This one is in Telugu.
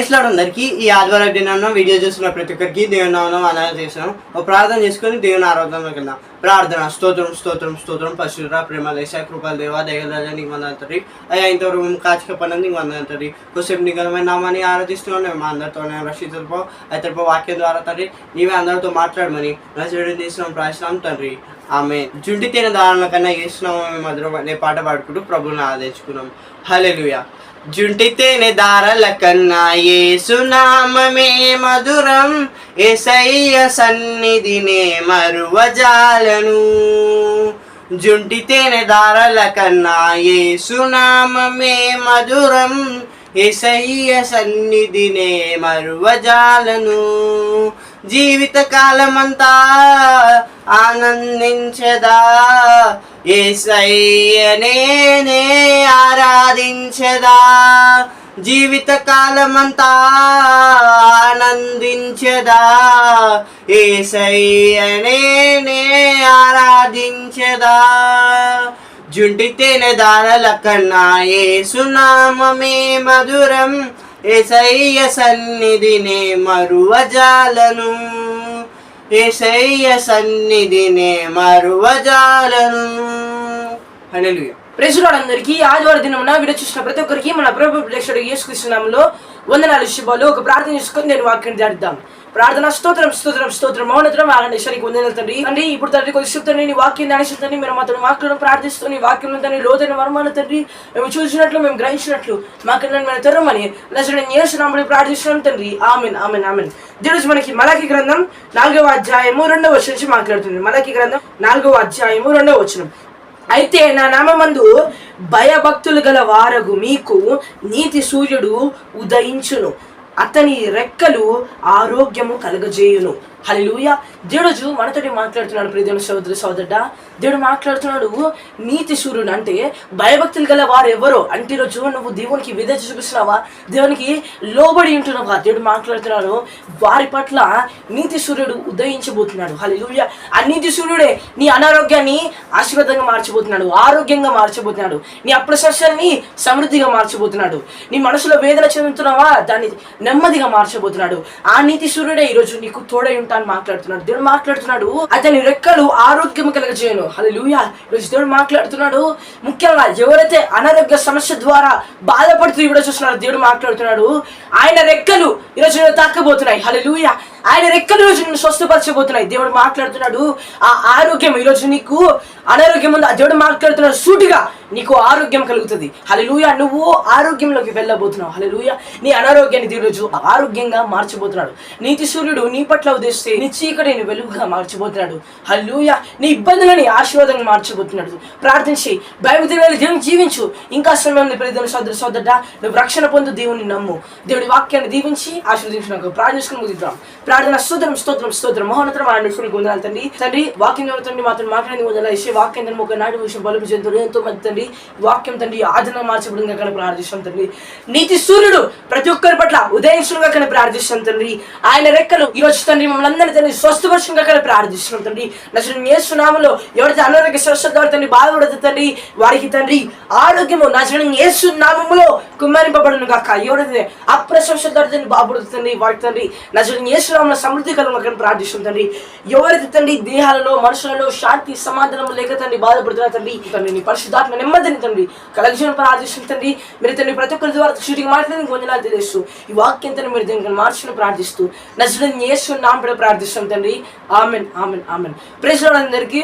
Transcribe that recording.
ప్రైస్ లాడ్ అందరికీ ఈ ఆదివారం దినాన్న వీడియో చూస్తున్న ప్రతి ఒక్కరికి దేవుని నామమున వందనాలు చేస్తున్నాం. ఒక ప్రార్థన చేసుకొని దేవుని ఆరాధనలోకి వెళ్దాం. ప్రార్థన. స్తోత్రం స్తోత్రం స్తోత్రం పరిశుద్ధ ప్రేమ లేశ కృపల దేవ దయగల నీకు వందనాలు తండ్రి. అయ్యా ఇంతవరకు మేము కాచికపడినందుకు నీకు వందనాలు తండ్రి. కొద్దిసేపు నీ ఘనమైన నామాన్ని ఆరాధిస్తున్నాం. మేము అందరితో రక్షితులపో అయితే వాక్యం ద్వారా తండ్రి నీవే అందరితో మాట్లాడమని నజరేయుడైన యేసునామమున ప్రార్థిస్తున్నాం తండ్రి. ఆమె జుంటి తేనె దారుల కన్నా యేసునామమే మధురం అనే పాట పాడుకుంటూ ప్రభువుని ఆరాధించుకున్నాం. హల్లెలూయా. జుంటి తేనె దారల కన్నా యేసునామమే మధురం, యేసయ్య సన్నిధినే మరువజాలను. జుంటి తేనె దారల కన్నా యేసునామమే మధురం, యేసయ్య సన్నిధినే మరువజాలను. జీవిత కాలమంతా ఆనందించదా, యేసయ్యనే ఆరాధించదా. జీవిత కాలమంతా ఆనందించదా, యేసయ్యనే ఆరాధించదా. జుంటి తేనె దారల కన్నా యేసునామమే మధురం, యేసయ్య సన్నిధినే మరువజాలను. యేసయ్య సన్నిధినే మరువజాలను. హల్లెలూయా. ప్రైజ్ లార్డ్ అందరికీ ఆదివారం దినమున వీడియో చూసిన ప్రతి ఒక్కరికి మన ప్రభు రక్షకుడు యేసుక్రీస్తు నామములో వందనాలు శుభాలు. ఒక ప్రార్థన చేసుకొని నేను వాక్యం ధ్యానిద్దాం. ప్రార్థన. స్తోత్రం స్తోత్రం స్తోత్రం మౌనత్రం ఆనందేశానికి వందనాలు తండ్రి. తండ్రి ఇప్పుడు తండ్రి కొద్దిసేపు తండ్రి నీ వాక్యం ధ్యానిస్తూ తండ్రి మీరు మాతో మాటలను ప్రార్థిస్తూ నీ వాక్యం తండ్రి లోతైన వర్మాలు తండ్రి మేము చూసినట్లు మేము గ్రహించినట్లు మాకు మేము తెరమని నజరేయుడైన యేసు నామములో ప్రార్థిస్తున్నాం తండ్రి. ఆమేన్ ఆమేన్ ఆమేన్. ఈరోజు మనకి మలాకి గ్రంథం 4వ అధ్యాయము 2వ వచనం నుంచి మాట్లాడుతుంది. మలాకి గ్రంథం 4వ అధ్యాయము 2వ వచనం. అయితే నా నామమందు భయభక్తులు గల వారగు మీకు నీతి సూర్యుడు ఉదయించును, అతని రెక్కలు ఆరోగ్యము కలుగజేయును. హల్లెలూయా. దేవుడు మనతోటి మాట్లాడుతున్నాడు. ప్రియమైన సోదరు సోదరుడా, దేవుడు మాట్లాడుతున్నాడు నీతి సూర్యుడు అంటే భయభక్తులు గల వారు ఎవరో అంటే ఈరోజు నువ్వు దేవునికి విధేయత చూపిస్తున్నావా, దేవునికి లోబడి ఉంటున్నావా, దేవుడు మాట్లాడుతున్నాడు వారి పట్ల నీతి సూర్యుడు ఉదయించబోతున్నాడు. హల్లెలూయా. ఆ నీతి సూర్యుడే నీ అనారోగ్యాన్ని ఆశీర్వాదంగా మార్చబోతున్నాడు, ఆరోగ్యంగా మార్చబోతున్నాడు, నీ అప్రశస్యాన్ని సమృద్ధిగా మార్చబోతున్నాడు, నీ మనసులో వేదన చెందుతున్నావా దాన్ని నెమ్మదిగా మార్చబోతున్నాడు. ఆ నీతి సూర్యుడే ఈరోజు నీకు తోడై ఉంటాను మాట్లాడుతున్నాడు. దేవుడు మాట్లాడుతున్నాడు అతని రెక్కలు ఆరోగ్యం కలగజేయను. హల్లెలూయా. ఈరోజు దేవుడు మాట్లాడుతున్నాడు ముఖ్యంగా ఎవరైతే అనారోగ్య సమస్య ద్వారా బాధపడుతూ ఇప్పుడు చూస్తున్నారో దేవుడు మాట్లాడుతున్నాడు ఆయన రెక్కలు ఈరోజు తాకబోతున్నాయి. హల్లెలూయా. ఆయన రెక్కలు ఈరోజు నిన్ను స్వస్థపరచబోతున్నాయి. దేవుడు మాట్లాడుతున్నాడు ఆ ఆరోగ్యం ఈరోజు నీకు అనారోగ్యం ఉంది, దేవుడు మాట్లాడుతున్నాడు సూటిగా నీకు ఆరోగ్యం కలుగుతుంది. హల్లెలూయా. నువ్వు ఆరోగ్యంలోకి వెళ్ళబోతున్నావు. హల్లెలూయా. నీ అనారోగ్యాన్ని ఈరోజు ఆరోగ్యంగా మార్చబోతున్నాడు. నీతి సూర్యుడు నీ పట్ల ఉదయిస్తే నీ చీకటిని వెలుగుగా మార్చబోతున్నాడు. హల్లెలూయా. నీ ఇబ్బందులని ఆశీర్వాదంగా మార్చబోతున్నాడు. ప్రార్థించి భయభక్తులు దేవుని జీవించు. ఇంకా సమయం ప్రియమైన సోదరు సోదరుడా, నువ్వు రక్షణ పొందు, దేవుని నమ్ము. దేవుడి వాక్యాన్ని దీవించి ఆశీర్వదించినాక ప్రార్థించుకుని ముగిద్దాం. ప్రార్థన. స్తోత్రం స్తోత్రం స్తోత్రం మహోన్నతం ఆయన వందనాలు తండ్రి. తండ్రి వాక్యం తండ్రి మాత్రం మాట్లాడి వందనాలు ఇచ్చే వాక్యం తండ్రి ఒక నాటి విషయం బలం జంతువులు ఎంతో మంది తండ్రి వాక్యం తండ్రి ఆదరణ మార్చబడిందిగా కానీ ప్రార్థిస్తాం తండ్రి. నీతి సూర్యుడు ప్రతి ఒక్కరి పట్ల ఉదయించుగా కానీ ప్రార్థిస్తాం తండ్రి. ఆయన రెక్కలు ఈరోజు తండ్రి మమ్మల్ని అందరినీ తండ్రి స్వస్థపరుషంగా కానీ ప్రార్థిస్తున్నాం తండ్రి. నజరేయుడైన యేసు నామములో ఎవరైతే అనారోగ్య స్వస్థత తండ్రి బాధపడుతుంది తండ్రి వారికి తండ్రి ఆరోగ్యము నజరేయుడైన యేసు నామములో కుమ్మరింపబడును గాక. ఎవరైతే అప్రశంసత తండ్రి బాధపడుతుంది వారికి తండ్రి నజరేయుడైన యేసు నామములో సమృద్ధి కలుగును ప్రార్థిస్తాం తండ్రి. ఎవరైతే తండ్రి దేహాలలో మనసులలో శాంతి సమాధానం లేక తండ్రి బాధపడుతున్నారు తండ్రి తండ్రి నీ పరిశుద్ధాత్మ నెమ్మదిని తండ్రి కలగజేయమని ప్రార్థిస్తాం తండ్రి. మీరు తండ్రి ప్రతి ఒక్కరి ద్వారా షూటింగ్ మాట్లాడి వందనాలు తెలియజేస్తూ ఈ వాక్యం తండ్రి మీరు దీనికి మార్చును ప్రార్థిస్తూ నజరేయుడైన యేసు నామములో ప్రార్థిస్తాం తండ్రి. Amen amen amen. Praise Lord అందరికీ.